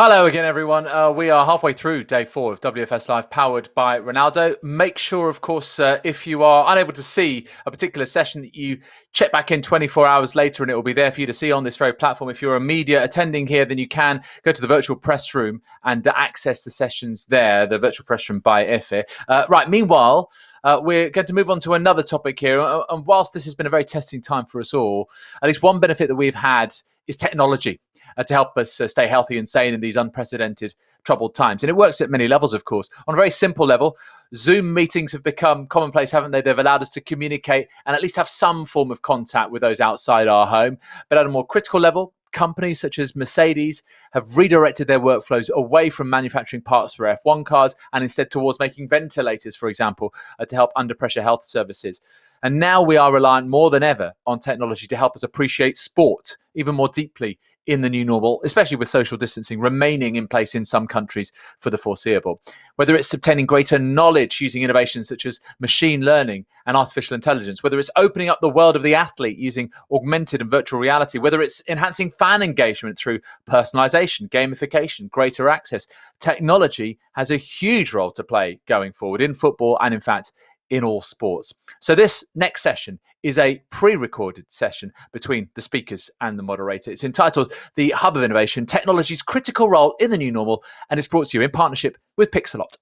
Hello again, everyone. We are halfway through day 4 of WFS Live, powered by Ronaldo. Make sure, of course, if you are unable to see a particular session, that you check back in 24 hours later, and it will be there for you to see on this very platform. If you're a media attending here, then you can go to the virtual press room and access the sessions there, the virtual press room by Efe. Right, meanwhile, we're going to move on to another topic here. And whilst this has been a very testing time for us all, at least one benefit that we've had is technology. To help us stay healthy and sane in these unprecedented, troubled times. And it works at many levels, of course. On a very simple level, Zoom meetings have become commonplace, haven't they? They've allowed us to communicate and at least have some form of contact with those outside our home. But at a more critical level, companies such as Mercedes have redirected their workflows away from manufacturing parts for F1 cars and instead towards making ventilators, for example, to help under pressure health services. And now we are reliant more than ever on technology to help us appreciate sport even more deeply in the new normal, especially with social distancing remaining in place in some countries for the foreseeable. Whether it's obtaining greater knowledge using innovations such as machine learning and artificial intelligence, whether it's opening up the world of the athlete using augmented and virtual reality, whether it's enhancing fan engagement through personalization, gamification, greater access, technology has a huge role to play going forward in football and, in fact, in all sports. So this next session is a pre-recorded session between the speakers and the moderator. It's entitled The Hub of Innovation, Technology's Critical Role in the New Normal, and it's brought to you in partnership with PixelArt.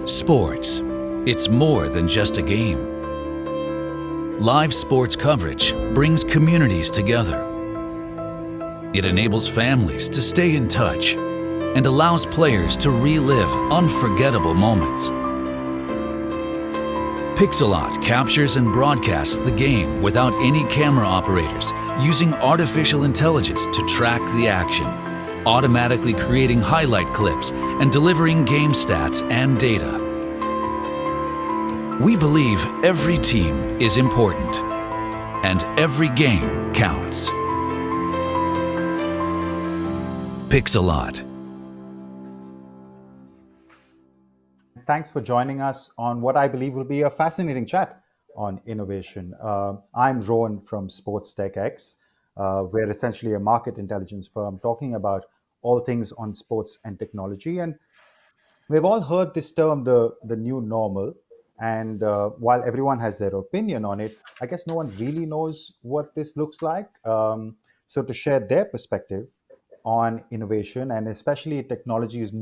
Sports. It's more than just a game. Live sports coverage brings communities together. It enables families to stay in touch and allows players to relive unforgettable moments. PixelArt captures and broadcasts the game without any camera operators, using artificial intelligence to track the action, automatically creating highlight clips and delivering game stats and data. We believe every team is important, and every game counts. PixelArt. Thanks for joining us on what I believe will be a fascinating chat on innovation. I'm Rohn from Sports Tech X. We're essentially a market intelligence firm talking about all things on sports and technology. And we've all heard this term, the new normal. And while everyone has their opinion on it, I guess no one really knows what this looks like. So to share their perspective on innovation and especially technology's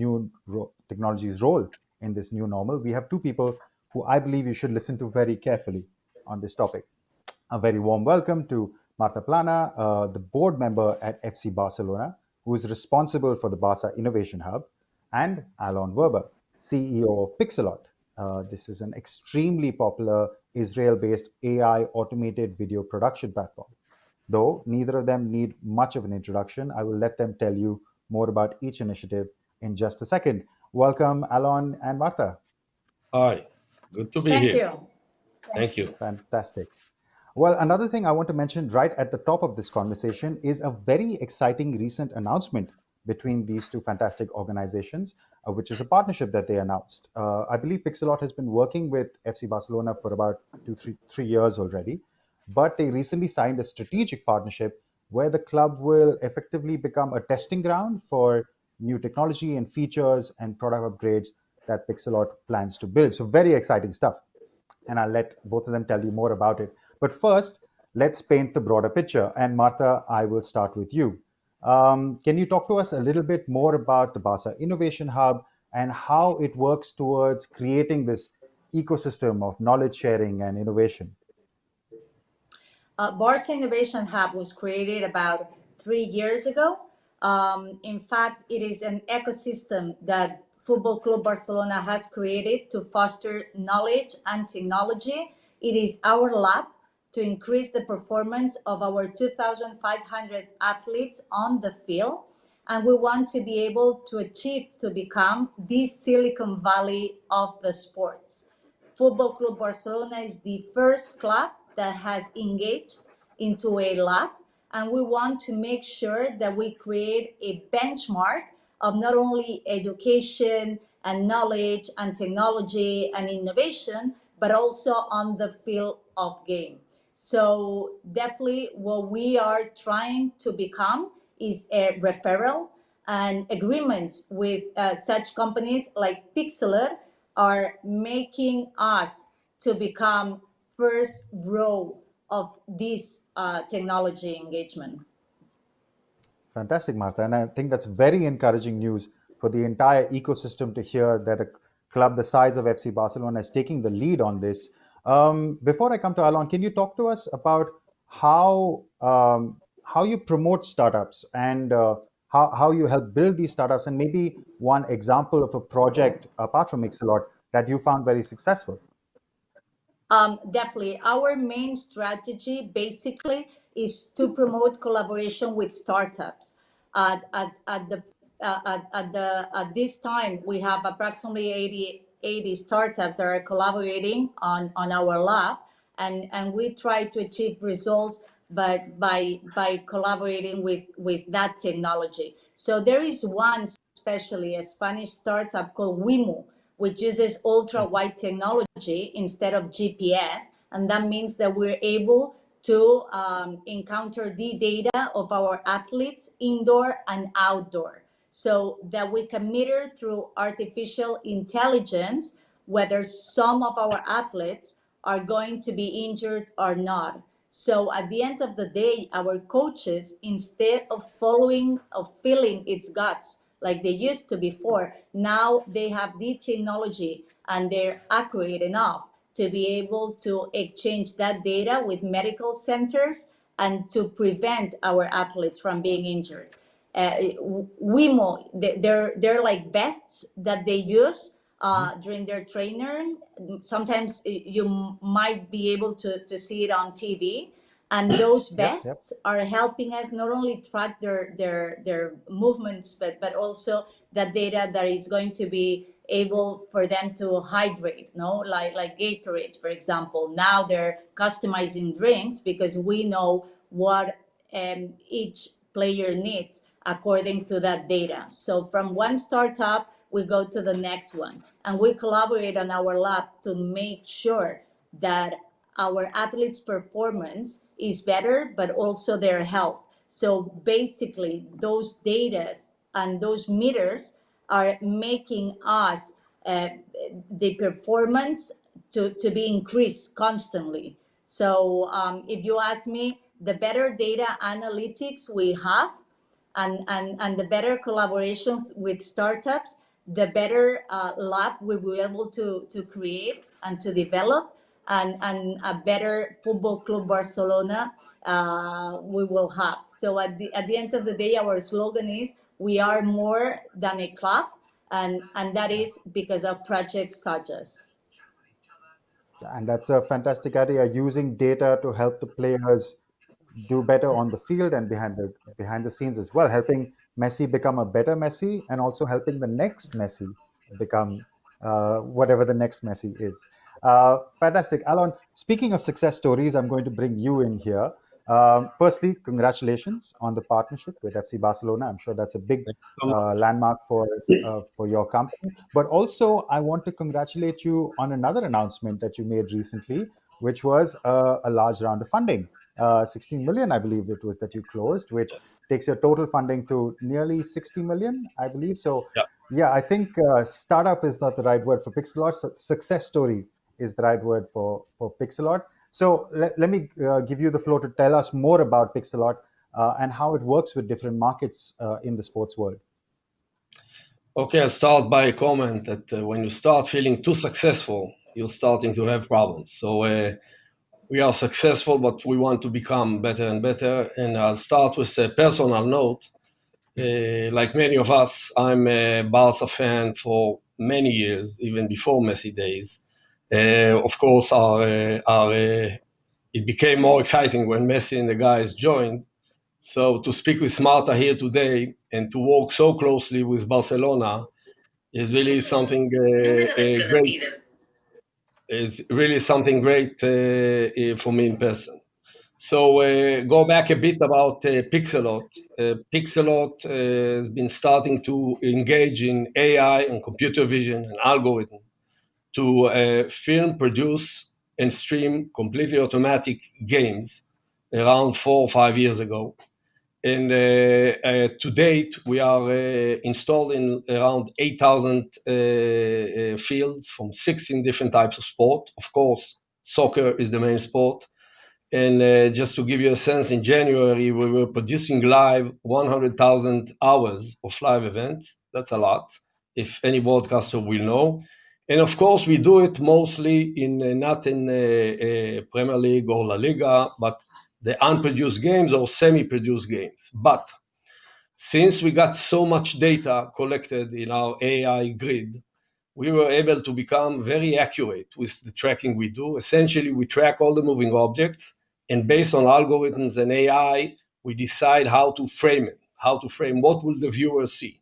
role in this new normal, we have two people who I believe you should listen to very carefully on this topic. A very warm welcome to Marta Plana, the board member at FC Barcelona, who is responsible for the Barca Innovation Hub, and Alon Werber, CEO of PixelArt. This is an extremely popular Israel-based AI automated video production platform. Though neither of them need much of an introduction, I will let them tell you more about each initiative in just a second. Welcome, Alon and Marta. Hi, good to be here. Thank you. Fantastic. Well, another thing I want to mention right at the top of this conversation is a very exciting recent announcement between these two fantastic organizations, which is a partnership that they announced. I believe PixelArt has been working with FC Barcelona for about three years already, but they recently signed a strategic partnership where the club will effectively become a testing ground for new technology and features and product upgrades that PixelArt plans to build. So very exciting stuff. And I'll let both of them tell you more about it. But first, let's paint the broader picture. And Marta, I will start with you. Can you talk to us a little bit more about the Barca Innovation Hub and how it works towards creating this ecosystem of knowledge sharing and innovation? Barca Innovation Hub was created about 3 years ago. In fact, it is an ecosystem that Football Club Barcelona has created to foster knowledge and technology. It is our lab to increase the performance of our 2,500 athletes on the field. And we want to be able to achieve to become the Silicon Valley of the sports. Football Club Barcelona is the first club that has engaged into a lab, and we want to make sure that we create a benchmark of not only education and knowledge and technology and innovation, but also on the field of game. So definitely what we are trying to become is a referral, and agreements with such companies like PixelArt are making us to become first row of this technology engagement. Fantastic, Marta. And I think that's very encouraging news for the entire ecosystem to hear that a club the size of FC Barcelona is taking the lead on this. Before I come to Alon, can you talk to us about how you promote startups and how you help build these startups, and maybe one example of a project apart from PixelArt that you found very successful? Definitely. Our main strategy basically is to promote collaboration with startups. At this time, we have approximately 80 startups that are collaborating on our lab, and we try to achieve results but by collaborating with that technology. So there is one, especially a Spanish startup called Wimo, which uses ultra wide technology instead of GPS. And that means that we're able to encounter the data of our athletes indoor and outdoor, so that we can measure through artificial intelligence whether some of our athletes are going to be injured or not. So at the end of the day, our coaches, instead of feeling its guts like they used to before, now they have the technology and they're accurate enough to be able to exchange that data with medical centers and to prevent our athletes from being injured. Wimo, they're like vests that they use during their training. Sometimes you might be able to see it on TV. And those vests are helping us not only track their movements, but also that data that is going to be able for them to hydrate, like Gatorade, for example. Now they're customizing drinks because we know what each player needs according to that data. So from one startup, we go to the next one, and we collaborate on our lab to make sure that our athletes' performance is better, but also their health. So basically, those data and those meters are making us the performance to be increased constantly. So if you ask me, the better data analytics we have and the better collaborations with startups, the better lab we will be able to create and to develop, and a better Football Club Barcelona we will have. So at the end of the day, our slogan is, we are more than a club, and that is because of projects such as. And that's a fantastic idea, using data to help the players do better on the field and behind the scenes as well, helping Messi become a better Messi, and also helping the next Messi become whatever the next Messi is. Fantastic. Alon, speaking of success stories, I'm going to bring you in here. Firstly, congratulations on the partnership with FC Barcelona. I'm sure that's a big landmark for your company. But also, I want to congratulate you on another announcement that you made recently, which was a large round of funding. 16 million, I believe it was, that you closed, which takes your total funding to nearly 60 million, I believe. So, yeah, I think startup is not the right word for PixelArt. Success story is the right word for PixelArt. So let me give you the floor to tell us more about PixelArt and how it works with different markets in the sports world. Okay, I'll start by a comment that when you start feeling too successful, you're starting to have problems. So we are successful, but we want to become better and better. And I'll start with a personal note. Like many of us, I'm a Barca fan for many years, even before Messi days. Of course, it became more exciting when Messi and the guys joined. So to speak with Marta here today and to work so closely with Barcelona is really something great. Is really something great for me in person. So go back a bit about PixelArt. PixelArt has been starting to engage in AI and computer vision and algorithm to film, produce, and stream completely automatic games around 4 or 5 years ago. And to date, we are installed in around 8,000 fields from 16 different types of sport. Of course, soccer is the main sport. And just to give you a sense, in January, we were producing live 100,000 hours of live events. That's a lot, if any broadcaster will know. And of course, we do it mostly not in Premier League or La Liga, but the unproduced games or semi-produced games. But since we got so much data collected in our AI grid, we were able to become very accurate with the tracking we do. Essentially, we track all the moving objects, and based on algorithms and AI, we decide how to frame it, what will the viewer see.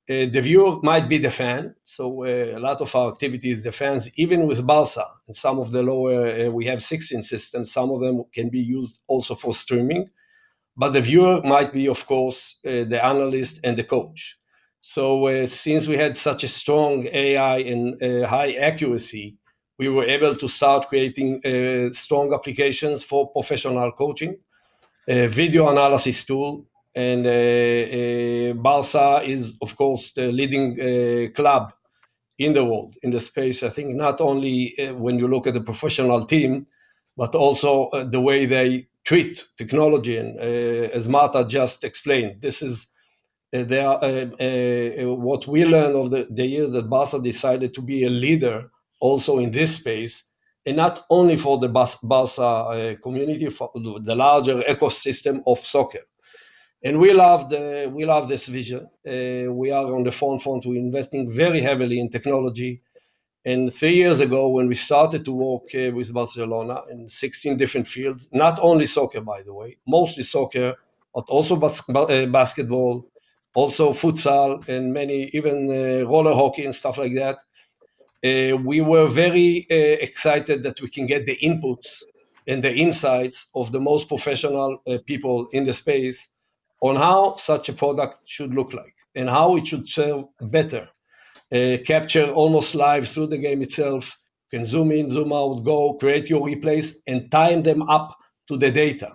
The viewer might be the fan, so a lot of our activity is the fans, even with Barca. And some of the lower, we have 16 systems, some of them can be used also for streaming. But the viewer might be, of course, the analyst and the coach. So since we had such a strong AI and high accuracy, we were able to start creating strong applications for professional coaching, video analysis tool, and Barca is, of course, the leading club in the world, in the space. I think not only when you look at the professional team, but also the way they treat technology. And as Marta just explained, this is what we learned of the years that Barca decided to be a leader also in this space, and not only for the Barca community, for the larger ecosystem of soccer. And we love this vision. We are on the forefront. We're investing very heavily in technology. And 3 years ago, when we started to work with Barcelona in 16 different fields, not only soccer, by the way, mostly soccer, but also basketball, also futsal, and many, even roller hockey and stuff like that. We were very excited that we can get the inputs and the insights of the most professional people in the space on how such a product should look like and how it should serve better. Capture almost live through the game itself, can zoom in, zoom out, go, create your replays, and time them up to the data.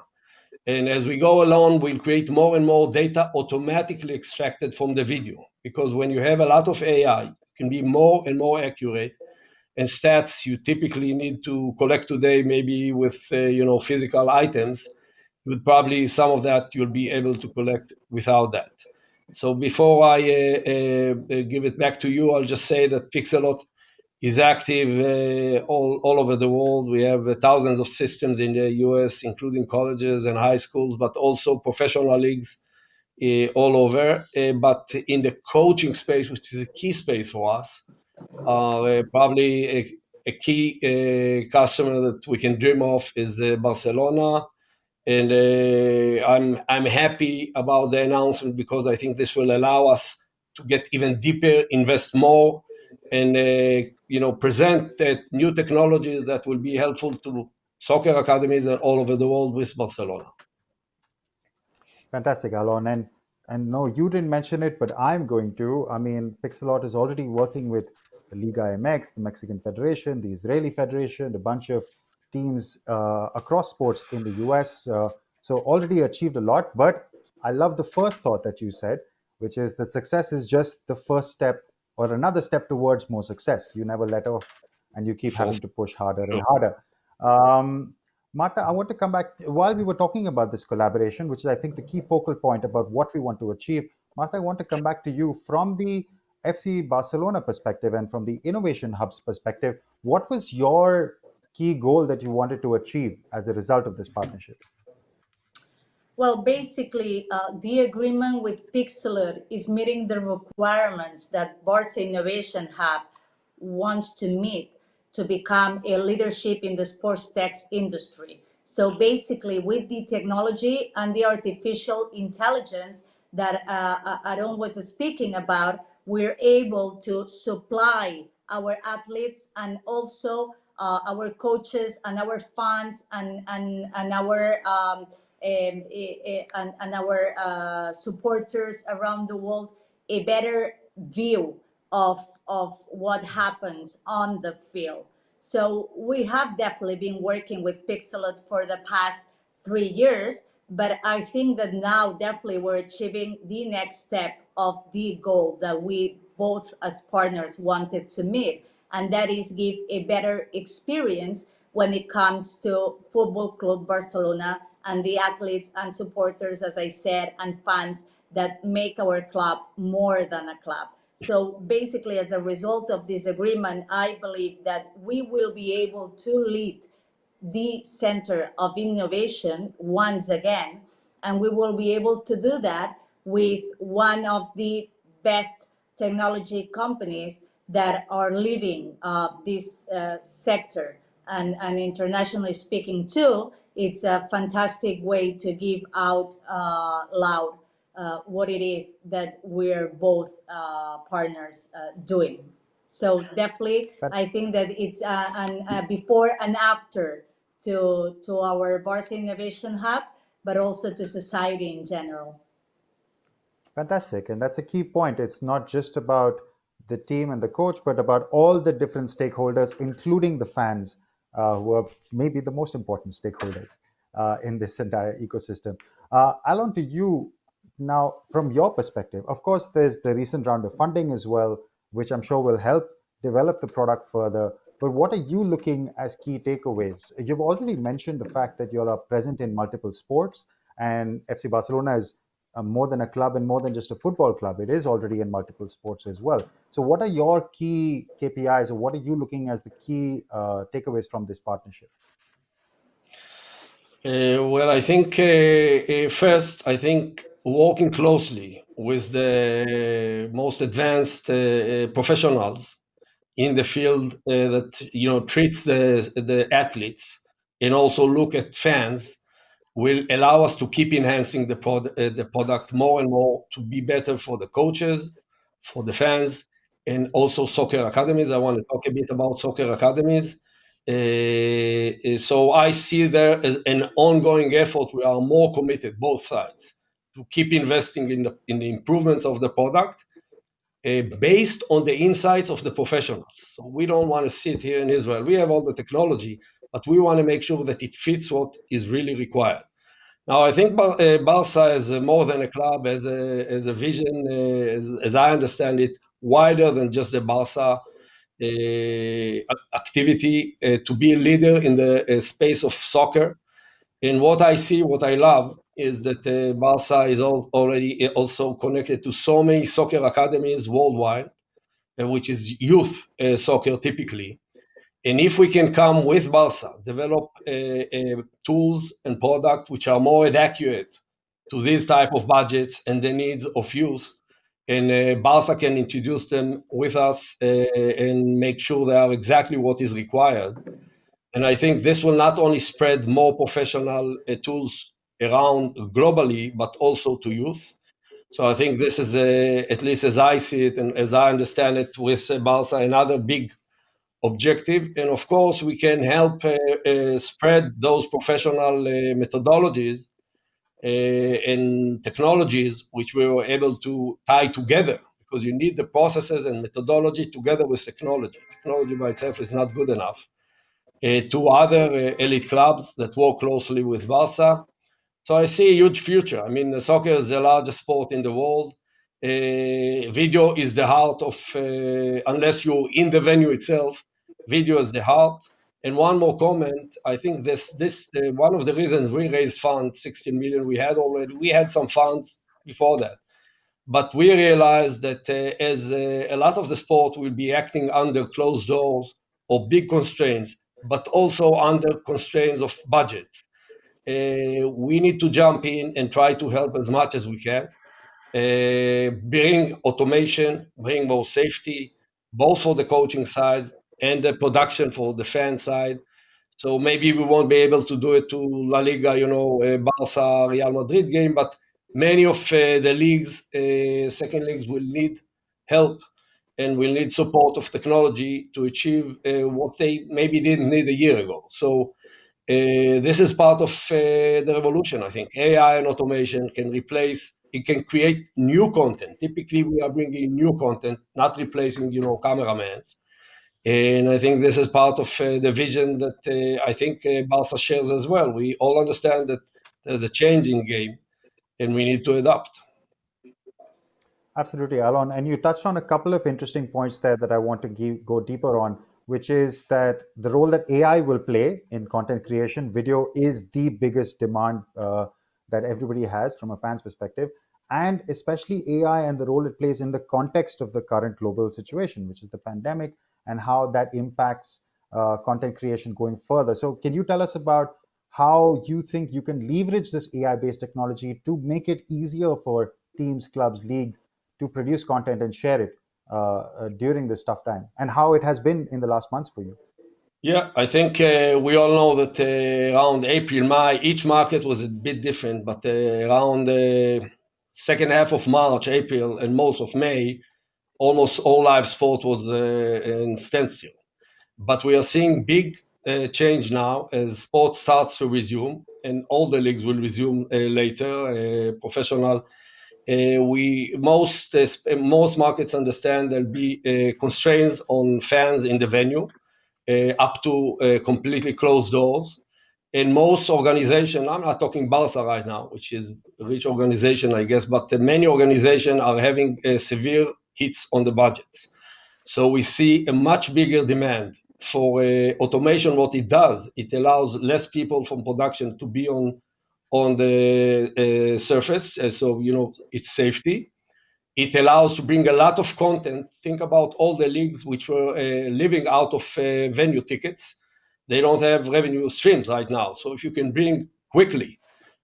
And as we go along, we'll create more and more data automatically extracted from the video. Because when you have a lot of AI, it can be more and more accurate. And stats you typically need to collect today, maybe with physical items, would probably some of that you'll be able to collect without that. So before I give it back to you, I'll just say that PixelArt is active all over the world. We have thousands of systems in the US, including colleges and high schools, but also professional leagues all over. But in the coaching space, which is a key space for us, probably a key customer that we can dream of is Barcelona. And I'm happy about the announcement because I think this will allow us to get even deeper, invest more, and present that new technology that will be helpful to soccer academies all over the world with Barcelona. Fantastic, Alon. And no, you didn't mention it, but I'm going to. I mean, PixelArt is already working with the Liga MX, the Mexican Federation, the Israeli Federation, a bunch of teams across sports in the US. So already achieved a lot. But I love the first thought that you said, which is that success is just the first step or another step towards more success. You never let off and you keep having to push harder and harder. Marta, I want to come back while we were talking about this collaboration, which is, I think, the key focal point about what we want to achieve. Marta, I want to come back to you from the FC Barcelona perspective and from the Innovation Hub's perspective. What was your key goal that you wanted to achieve as a result of this partnership? Well, basically, the agreement with PixelArt is meeting the requirements that Barca Innovation Hub wants to meet to become a leadership in the sports tech industry. So basically, with the technology and the artificial intelligence that Alon was speaking about, we're able to supply our athletes and also our coaches and our fans and our supporters around the world a better view of what happens on the field. So we have definitely been working with PixelArt for the past 3 years, But I think that now definitely we're achieving the next step of the goal that we both as partners wanted to meet, and that is give a better experience when it comes to Football Club Barcelona and the athletes and supporters, as I said, and fans that make our club more than a club. So basically, as a result of this agreement, I believe that we will be able to lead the center of innovation once again, and we will be able to do that with one of the best technology companies that are leading this sector. And internationally speaking too, it's a fantastic way to give out loud what it is that we're both partners doing. So definitely, I think that it's a before and after to our Barca Innovation Hub, but also to society in general. Fantastic. And that's a key point. It's not just about the team and the coach, but about all the different stakeholders, including the fans, who are maybe the most important stakeholders in this entire ecosystem. Alon, to you now, from your perspective, of course, there's the recent round of funding as well, which I'm sure will help develop the product further. But what are you looking as key takeaways? You've already mentioned the fact that you all are present in multiple sports, and FC Barcelona is more than a club and more than just a football club. It is already in multiple sports as well. So what are your key KPIs, or what are you looking as the key takeaways from this partnership? Well, I think first, I think working closely with the most advanced professionals in the field that treats the athletes and also look at fans will allow us to keep enhancing the product more and more to be better for the coaches, for the fans, and also soccer academies. I want to talk a bit about soccer academies. So I see there as an ongoing effort. We are more committed, both sides, to keep investing in the improvement of the product based on the insights of the professionals. So we don't want to sit here in Israel. We have all the technology, but we want to make sure that it fits what is really required. Now, I think Barca is more than a club, as a vision, as I understand it, wider than just the Barca activity, to be a leader in the space of soccer. And what I see, what I love, is that Barca is already also connected to so many soccer academies worldwide, which is youth soccer typically. And if we can come with Barca, develop tools and products which are more adequate to these type of budgets and the needs of youth, and Barca can introduce them with us and make sure they are exactly what is required. And I think this will not only spread more professional tools around globally, but also to youth. So I think this is, at least as I see it and as I understand it, with Barca, another big objective. And of course, we can help spread those professional methodologies and technologies which we were able to tie together, because you need the processes and methodology together with technology. Technology by itself is not good enough. To other elite clubs that work closely with Barca. So I see a huge future. I mean, soccer is the largest sport in the world. Video is the heart of, unless you're in the venue itself, video is the heart. And one more comment, I think this one of the reasons we raised funds, 16 million, we had some funds before that. But we realized that as a lot of the sport will be acting under closed doors or big constraints, but also under constraints of budget, we need to jump in and try to help as much as we can. Bring automation, bring more safety, both for the coaching side and the production for the fan side. So maybe we won't be able to do it to La Liga, Barca, Real Madrid game, but many of the leagues, second leagues, will need help and will need support of technology to achieve what they maybe didn't need a year ago. So this is part of the revolution, I think. AI and automation can it can create new content. Typically, we are bringing new content, not replacing, cameramans. And I think this is part of the vision that I think Barca shares as well. We all understand that as a changing game, and we need to adapt. Absolutely, Alon. And you touched on a couple of interesting points there that I want to go deeper on, which is that the role that AI will play in content creation. Video is the biggest demand that everybody has from a fan's perspective, and especially AI and the role it plays in the context of the current global situation, which is the pandemic, and how that impacts content creation going further. So can you tell us about how you think you can leverage this AI-based technology to make it easier for teams, clubs, leagues to produce content and share it during this tough time, and how it has been in the last months for you? Yeah, I think we all know that around April, May, each market was a bit different, but around the second half of March, April, and most of May, almost all live sport was in standstill. But we are seeing big change now as sport starts to resume, and all the leagues will resume later, professional. Most markets understand there'll be constraints on fans in the venue, up to completely closed doors. And most organizations, I'm not talking Barca right now, which is a rich organization, I guess, but many organizations are having severe hits on the budgets. So we see a much bigger demand for automation. What it does, it allows less people from production to be on the surface. So, it's safety. It allows to bring a lot of content. Think about all the leagues which were living out of venue tickets. They don't have revenue streams right now. So if you can bring quickly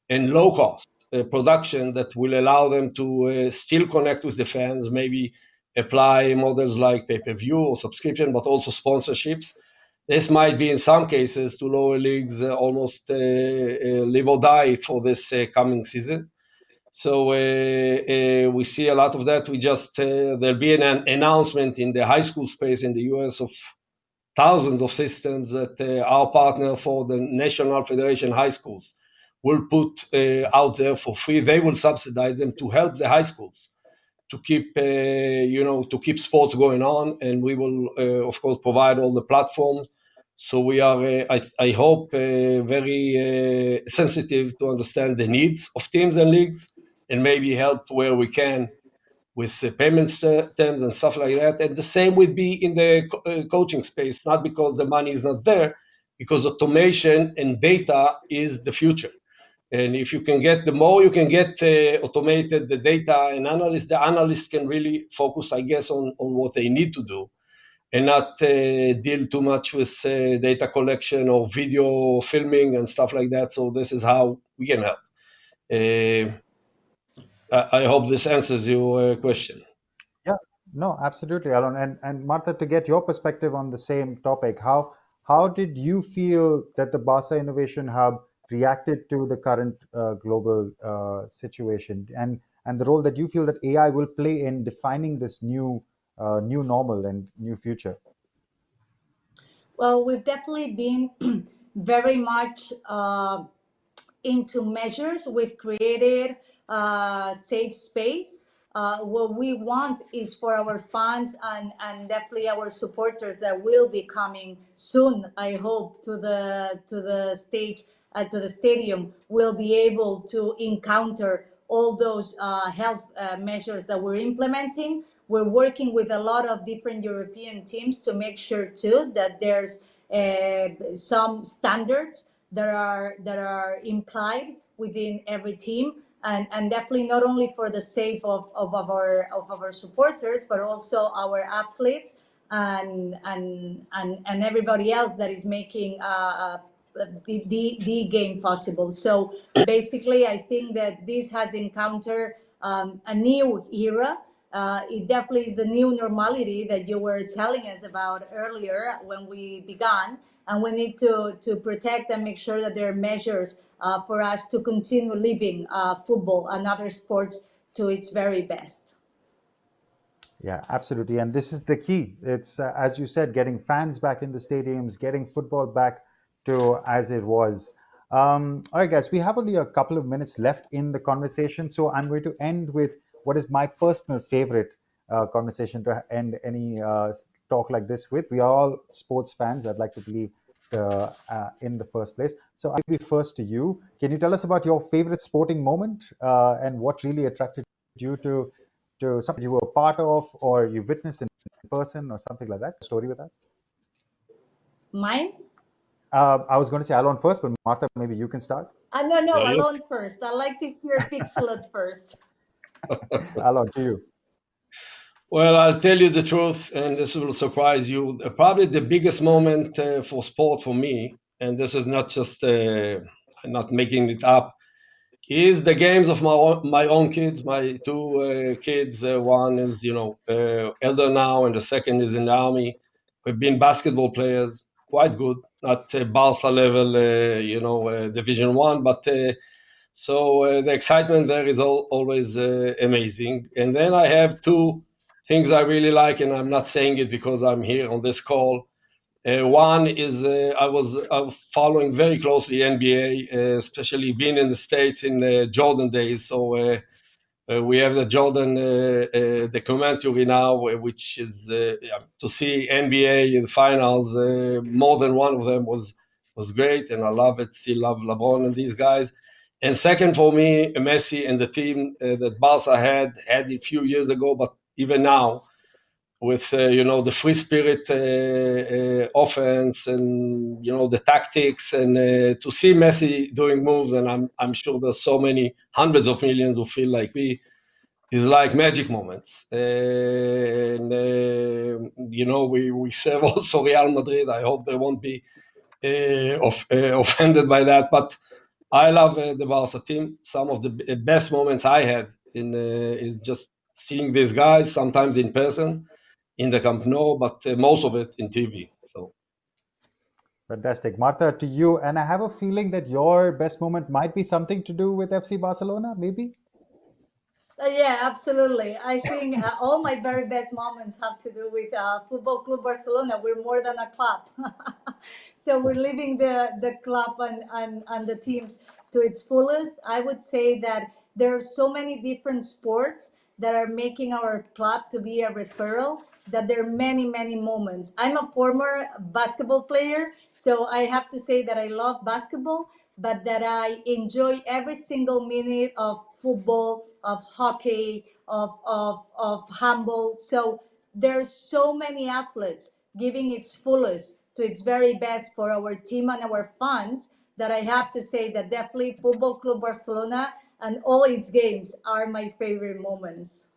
and low cost production that will allow them to still connect with the fans, maybe apply models like pay-per-view or subscription, but also sponsorships. This might be in some cases to lower leagues almost live or die for this coming season. So we see a lot of that. There'll be an announcement in the high school space in the US of thousands of systems that our partner for the National Federation High Schools will put out there for free. They will subsidize them to help the high schools to keep sports going on, and we will of course provide all the platforms. So we are, I hope, very sensitive to understand the needs of teams and leagues, and maybe help where we can with payment terms and stuff like that. And the same would be in the coaching space, not because the money is not there, because automation and data is the future. And if you can the more you can get automated the data and the analysts can really focus, I guess, on what they need to do, and not deal too much with data collection or video filming and stuff like that. So this is how we can help. I hope this answers your question. Yeah, no, absolutely, Alon. And Marta, to get your perspective on the same topic, how did you feel that the Barca Innovation Hub reacted to the current global situation, and the role that you feel that AI will play in defining this new normal and new future? Well, we've definitely been very much into measures. We've created a safe space. What we want is for our fans and definitely our supporters that will be coming soon, I hope, to the stage, to the stadium, will be able to encounter all those health measures that we're implementing. We're working with a lot of different European teams to make sure too that there's some standards that are implied within every team, and definitely not only for the sake of our supporters, but also our athletes and everybody else that is making the game possible. So basically, I think that this has encountered a new era. It definitely is the new normality that you were telling us about earlier when we began, and we need to protect and make sure that there are measures for us to continue living football and other sports to its very best. Yeah, absolutely. And this is the key. It's, as you said, getting fans back in the stadiums, getting football back to as it was. All right, guys, we have only a couple of minutes left in the conversation. So I'm going to end with what is my personal favorite conversation to end any talk like this with. We are all sports fans, I'd like to believe in the first place. So I'll be first to you. Can you tell us about your favorite sporting moment and what really attracted you to something you were a part of or you witnessed in person or something like that? Story with us. Mine? I was going to say Alon first, but Marta, maybe you can start. No, Yeah, you- Alon first. I'd like to hear PixelArt first. Alon, to you. Well, I'll tell you the truth, and this will surprise you. Probably the biggest moment for sport for me, and this is not just not making it up, is the games of my own kids. My two kids. One is elder now, and the second is in the army. We've been basketball players, quite good, not Barca level, Division One, but. So the excitement there is always amazing. And then I have two things I really like, and I'm not saying it because I'm here on this call. One is I was following very closely NBA, especially being in the States in the Jordan days. So we have the Jordan documentary now, which is to see NBA in the finals. More than one of them was great, and I love it. Still love LeBron and these guys. And second for me, Messi and the team that Barca had a few years ago, but even now with the free spirit offense and the tactics and to see Messi doing moves, and I'm sure there's so many hundreds of millions who feel like me, is like magic moments. And we serve also Real Madrid. I hope they won't be offended by that, but I love the Barca team. Some of the best moments I had is just seeing these guys, sometimes in person, in the Camp Nou, but most of it in TV. So Fantastic. Marta, to you. And I have a feeling that your best moment might be something to do with FC Barcelona, maybe? Yeah, absolutely. I think all my very best moments have to do with Football Club Barcelona. We're more than a club. So we're living the club and the teams to its fullest. I would say that there are so many different sports that are making our club to be a referral, that there are many, many moments. I'm a former basketball player, so I have to say that I love basketball, but that I enjoy every single minute of football, of hockey, of handball. So there's so many athletes giving its fullest to its very best for our team and our fans, that I have to say that definitely Football Club Barcelona and all its games are my favorite moments.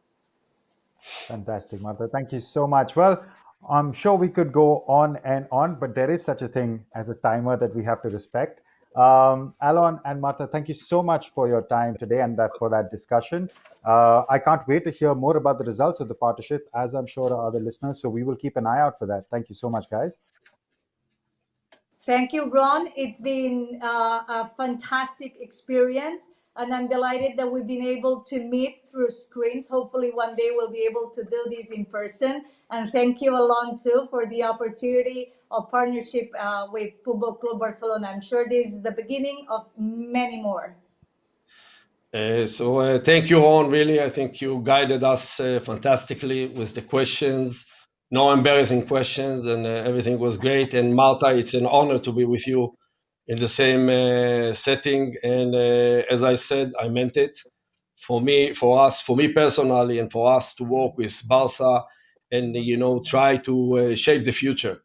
Fantastic, Marta. Thank you so much. Well, I'm sure we could go on and on, but there is such a thing as a timer that we have to respect. Alon and Marta, thank you so much for your time today and for that discussion. I can't wait to hear more about the results of the partnership, as I'm sure our other listeners. So we will keep an eye out for that. Thank you so much, guys. Thank you, Rohn. It's been a fantastic experience, and I'm delighted that we've been able to meet through screens. Hopefully one day we'll be able to do this in person. And thank you, Alon, too, for the opportunity of partnership with Football Club Barcelona. I'm sure this is the beginning of many more. So thank you, Ron. Really, I think you guided us fantastically with the questions. No embarrassing questions, and everything was great. And Marta, it's an honor to be with you in the same setting. And as I said, I meant it. For me personally, and for us to work with Barca and try to shape the future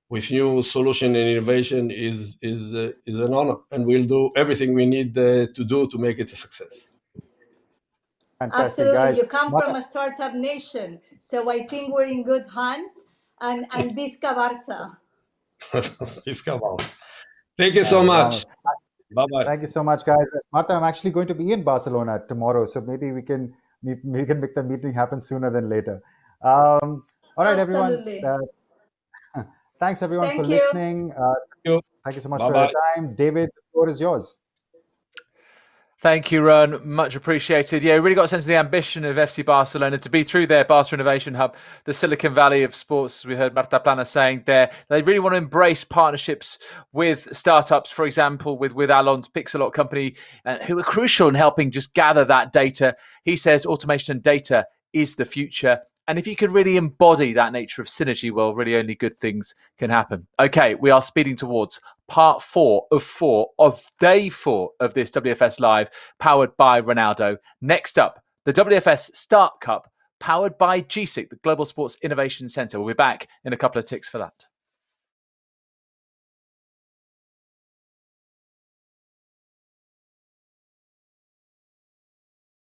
with new solution and innovation is an honor, and we'll do everything we need to do to make it a success. Fantastic, Absolutely. guys. You come from a startup nation, so I think we're in good hands. And Visca Barça. Thank you so much. Bye-bye. Thank you so much, guys. Marta, I'm actually going to be in Barcelona tomorrow, so maybe we can make the meeting happen sooner than later. All right, Absolutely. everyone. Thanks, everyone, Thank for you. listening. Thank you so much Bye-bye. for your time. David, the floor is yours. Thank you, Rohn. Much appreciated. Yeah, really got a sense of the ambition of FC Barcelona to be through their Barca Innovation Hub, the Silicon Valley of sports. We heard Marta Plana saying there. They really want to embrace partnerships with startups, for example, with Alon's PixelArt company, who are crucial in helping just gather that data. He says automation and data is the future. And if you can really embody that nature of synergy, well, really only good things can happen. Okay, we are speeding towards part 4 of day 4 of this WFS Live, powered by Ronaldo. Next up, the WFS Start Cup, powered by GSIC, the Global Sports Innovation Centre. We'll be back in a couple of ticks for that.